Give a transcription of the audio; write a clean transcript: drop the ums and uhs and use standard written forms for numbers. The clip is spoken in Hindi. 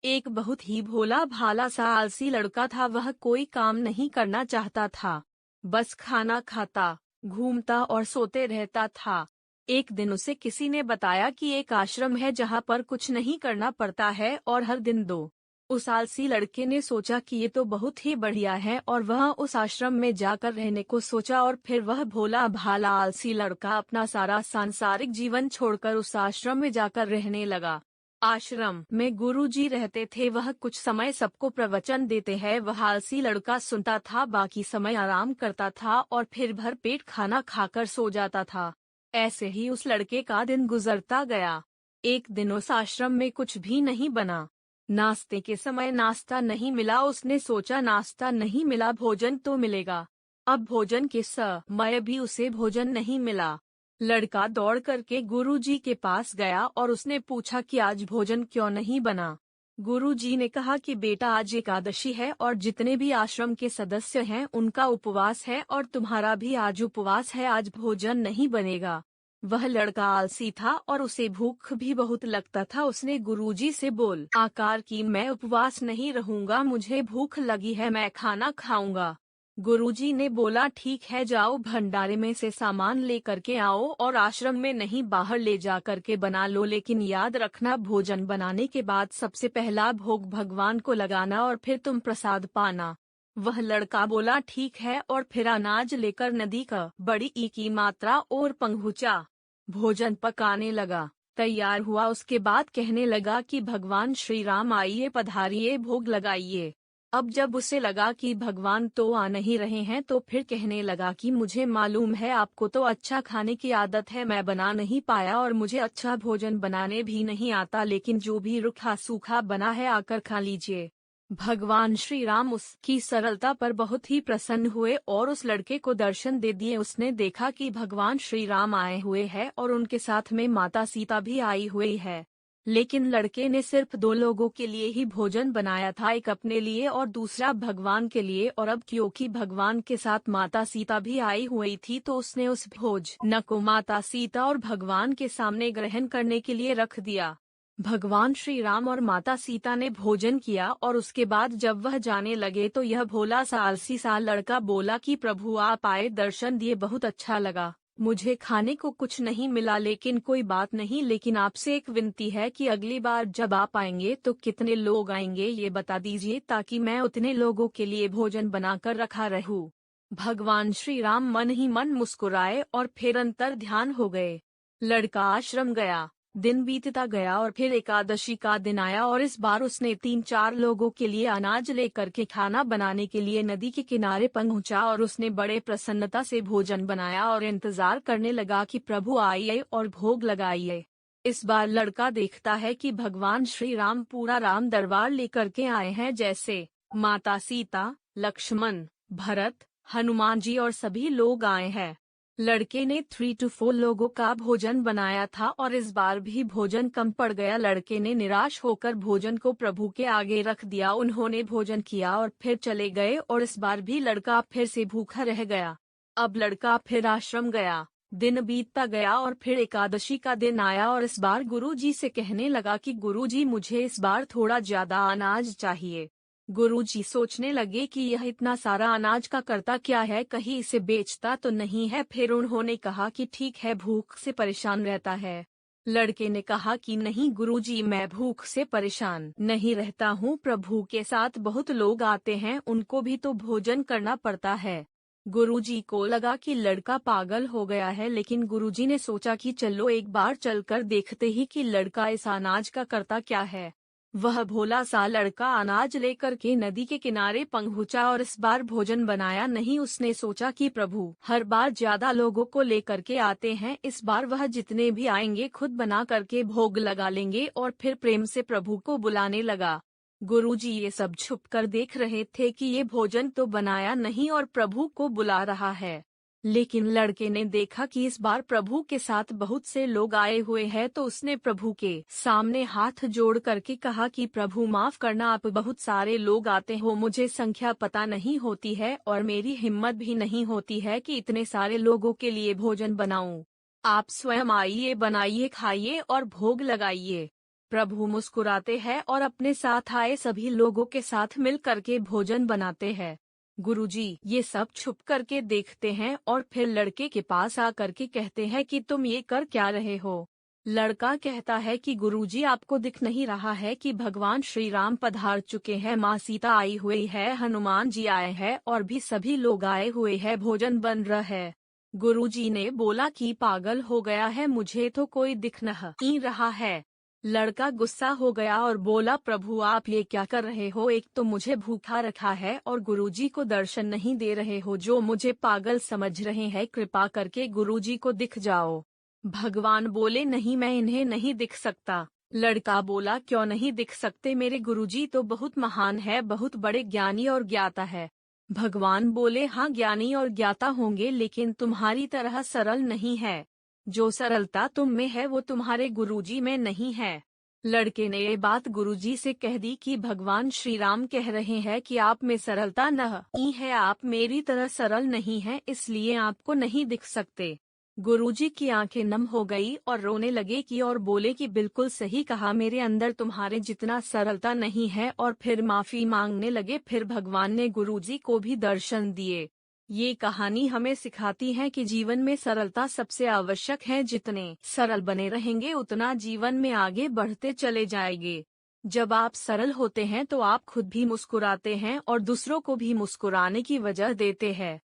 एक बहुत ही भोला भाला सा आलसी लड़का था। वह कोई काम नहीं करना चाहता था, बस खाना खाता, घूमता और सोते रहता था। एक दिन उसे किसी ने बताया कि एक आश्रम है जहाँ पर कुछ नहीं करना पड़ता है और हर दिन दो। उस आलसी लड़के ने सोचा कि ये तो बहुत ही बढ़िया है और वह उस आश्रम में जाकर रहने को सोचा। और फिर वह भोला भाला आलसी लड़का अपना सारा सांसारिक जीवन छोड़कर उस आश्रम में जाकर रहने लगा। आश्रम में गुरुजी रहते थे। वह कुछ समय सबको प्रवचन देते हैं। वह आलसी लड़का सुनता था, बाकी समय आराम करता था और फिर भर पेट खाना खाकर सो जाता था। ऐसे ही उस लड़के का दिन गुजरता गया। एक दिन उस आश्रम में कुछ भी नहीं बना। नाश्ते के समय नाश्ता नहीं मिला। उसने सोचा नाश्ता नहीं मिला, भोजन तो मिलेगा। अब भोजन के समय भी उसे भोजन नहीं मिला। लड़का दौड़ करके गुरुजी के पास गया और उसने पूछा कि आज भोजन क्यों नहीं बना। गुरुजी ने कहा कि बेटा, आज एकादशी है और जितने भी आश्रम के सदस्य हैं उनका उपवास है और तुम्हारा भी आज उपवास है, आज भोजन नहीं बनेगा। वह लड़का आलसी था और उसे भूख भी बहुत लगता था। उसने गुरुजी से बोल आकार की मैं उपवास नहीं रहूंगा, मुझे भूख लगी है, मैं खाना खाऊंगा। गुरुजी ने बोला ठीक है, जाओ भंडारे में से सामान लेकर के आओ और आश्रम में नहीं बाहर ले जा करके बना लो, लेकिन याद रखना भोजन बनाने के बाद सबसे पहला भोग भगवान को लगाना और फिर तुम प्रसाद पाना। वह लड़का बोला ठीक है और फिर अनाज लेकर नदी का बड़ी ई की मात्रा और पहुंचा। भोजन पकाने लगा, तैयार हुआ। उसके बाद कहने लगा कि भगवान श्री राम आइए, पधारिए, भोग लगाइए। अब जब उसे लगा कि भगवान तो आ नहीं रहे हैं तो फिर कहने लगा कि मुझे मालूम है आपको तो अच्छा खाने की आदत है, मैं बना नहीं पाया और मुझे अच्छा भोजन बनाने भी नहीं आता, लेकिन जो भी रूखा सूखा बना है आकर खा लीजिए। भगवान श्री राम उसकी सरलता पर बहुत ही प्रसन्न हुए और उस लड़के को दर्शन दे दिए। उसने देखा कि भगवान श्री राम आए हुए हैं और उनके साथ में माता सीता भी आई हुई है, लेकिन लड़के ने सिर्फ दो लोगों के लिए ही भोजन बनाया था, एक अपने लिए और दूसरा भगवान के लिए। और अब क्योंकि भगवान के साथ माता सीता भी आई हुई थी तो उसने उस भोजन को माता सीता और भगवान के सामने ग्रहण करने के लिए रख दिया। भगवान श्री राम और माता सीता ने भोजन किया और उसके बाद जब वह जाने लगे तो यह भोला सा आलसी सा लड़का बोला कि प्रभु आप आए, दर्शन दिए, बहुत अच्छा लगा। मुझे खाने को कुछ नहीं मिला, लेकिन कोई बात नहीं, लेकिन आपसे एक विनती है कि अगली बार जब आप आएंगे तो कितने लोग आएंगे ये बता दीजिए, ताकि मैं उतने लोगों के लिए भोजन बनाकर रखा रहूं। भगवान श्री राम मन ही मन मुस्कुराए और फिर अंतर ध्यान हो गए। लड़का आश्रम गया, दिन बीतता गया और फिर एकादशी का दिन आया और इस बार उसने 3-4 लोगों के लिए अनाज लेकर के खाना बनाने के लिए नदी के किनारे पहुंचा और उसने बड़े प्रसन्नता से भोजन बनाया और इंतजार करने लगा कि प्रभु आइए और भोग लगाइए। इस बार लड़का देखता है कि भगवान श्री राम पूरा राम दरबार लेकर के आए हैं, जैसे माता सीता, लक्ष्मण, भरत, हनुमान जी और सभी लोग आए हैं। लड़के ने 3-4 लोगों का भोजन बनाया था और इस बार भी भोजन कम पड़ गया। लड़के ने निराश होकर भोजन को प्रभु के आगे रख दिया। उन्होंने भोजन किया और फिर चले गए और इस बार भी लड़का फिर से भूखा रह गया। अब लड़का फिर आश्रम गया, दिन बीतता गया और फिर एकादशी का दिन आया और इस बार गुरुजी से कहने लगा कि गुरुजी मुझे इस बार थोड़ा ज्यादा अनाज चाहिए। गुरुजी सोचने लगे कि यह इतना सारा अनाज का करता क्या है, कहीं इसे बेचता तो नहीं है। फिर उन्होंने कहा कि ठीक है, भूख से परेशान रहता है। लड़के ने कहा कि नहीं गुरुजी, मैं भूख से परेशान नहीं रहता हूँ, प्रभु के साथ बहुत लोग आते हैं, उनको भी तो भोजन करना पड़ता है। गुरुजी को लगा कि लड़का पागल हो गया है, लेकिन गुरुजी ने सोचा कि चलो एक बार चलकर देखते ही कि लड़का इस अनाज का करता क्या है। वह भोला सा लड़का अनाज लेकर के नदी के किनारे पहुंचा और इस बार भोजन बनाया नहीं। उसने सोचा कि प्रभु हर बार ज्यादा लोगों को लेकर के आते हैं, इस बार वह जितने भी आएंगे खुद बना करके भोग लगा लेंगे और फिर प्रेम से प्रभु को बुलाने लगा। गुरुजी ये सब छुप कर देख रहे थे कि ये भोजन तो बनाया नहीं और प्रभु को बुला रहा है, लेकिन लड़के ने देखा कि इस बार प्रभु के साथ बहुत से लोग आए हुए हैं तो उसने प्रभु के सामने हाथ जोड़ करके कहा कि प्रभु माफ करना, आप बहुत सारे लोग आते हो, मुझे संख्या पता नहीं होती है और मेरी हिम्मत भी नहीं होती है कि इतने सारे लोगों के लिए भोजन बनाऊं। आप स्वयं आइए, बनाइए, खाइए और भोग लगाइए। प्रभु मुस्कुराते हैं और अपने साथ आए सभी लोगों के साथ मिल करके भोजन बनाते हैं। गुरुजी ये सब छुप करके देखते हैं और फिर लड़के के पास आकर के कहते हैं कि तुम ये कर क्या रहे हो। लड़का कहता है कि गुरुजी आपको दिख नहीं रहा है कि भगवान श्री राम पधार चुके हैं, माँ सीता आई हुई है, हनुमान जी आए हैं और भी सभी लोग आए हुए हैं, भोजन बन रहा है। गुरुजी ने बोला कि पागल हो गया है, मुझे तो कोई दिख नहीं रहा है। लड़का गुस्सा हो गया और बोला प्रभु आप ये क्या कर रहे हो, एक तो मुझे भूखा रखा है और गुरुजी को दर्शन नहीं दे रहे हो, जो मुझे पागल समझ रहे हैं, कृपा करके गुरुजी को दिख जाओ। भगवान बोले नहीं मैं इन्हें नहीं दिख सकता। लड़का बोला क्यों नहीं दिख सकते, मेरे गुरुजी तो बहुत महान है, बहुत बड़े ज्ञानी और ज्ञाता है। भगवान बोले हाँ ज्ञानी और ज्ञाता होंगे लेकिन तुम्हारी तरह सरल नहीं है। जो सरलता तुम में है वो तुम्हारे गुरुजी में नहीं है। लड़के ने ये बात गुरुजी से कह दी कि भगवान श्री राम कह रहे हैं कि आप में सरलता नहीं है, आप मेरी तरह सरल नहीं है, इसलिए आपको नहीं दिख सकते। गुरुजी की आंखें नम हो गई और रोने लगे कि और बोले कि बिल्कुल सही कहा, मेरे अंदर तुम्हारे जितना सरलता नहीं है, और फिर माफी मांगने लगे। फिर भगवान ने गुरुजी को भी दर्शन दिए। ये कहानी हमें सिखाती है कि जीवन में सरलता सबसे आवश्यक है, जितने सरल बने रहेंगे उतना जीवन में आगे बढ़ते चले जाएंगे। जब आप सरल होते हैं तो आप खुद भी मुस्कुराते हैं और दूसरों को भी मुस्कुराने की वजह देते हैं।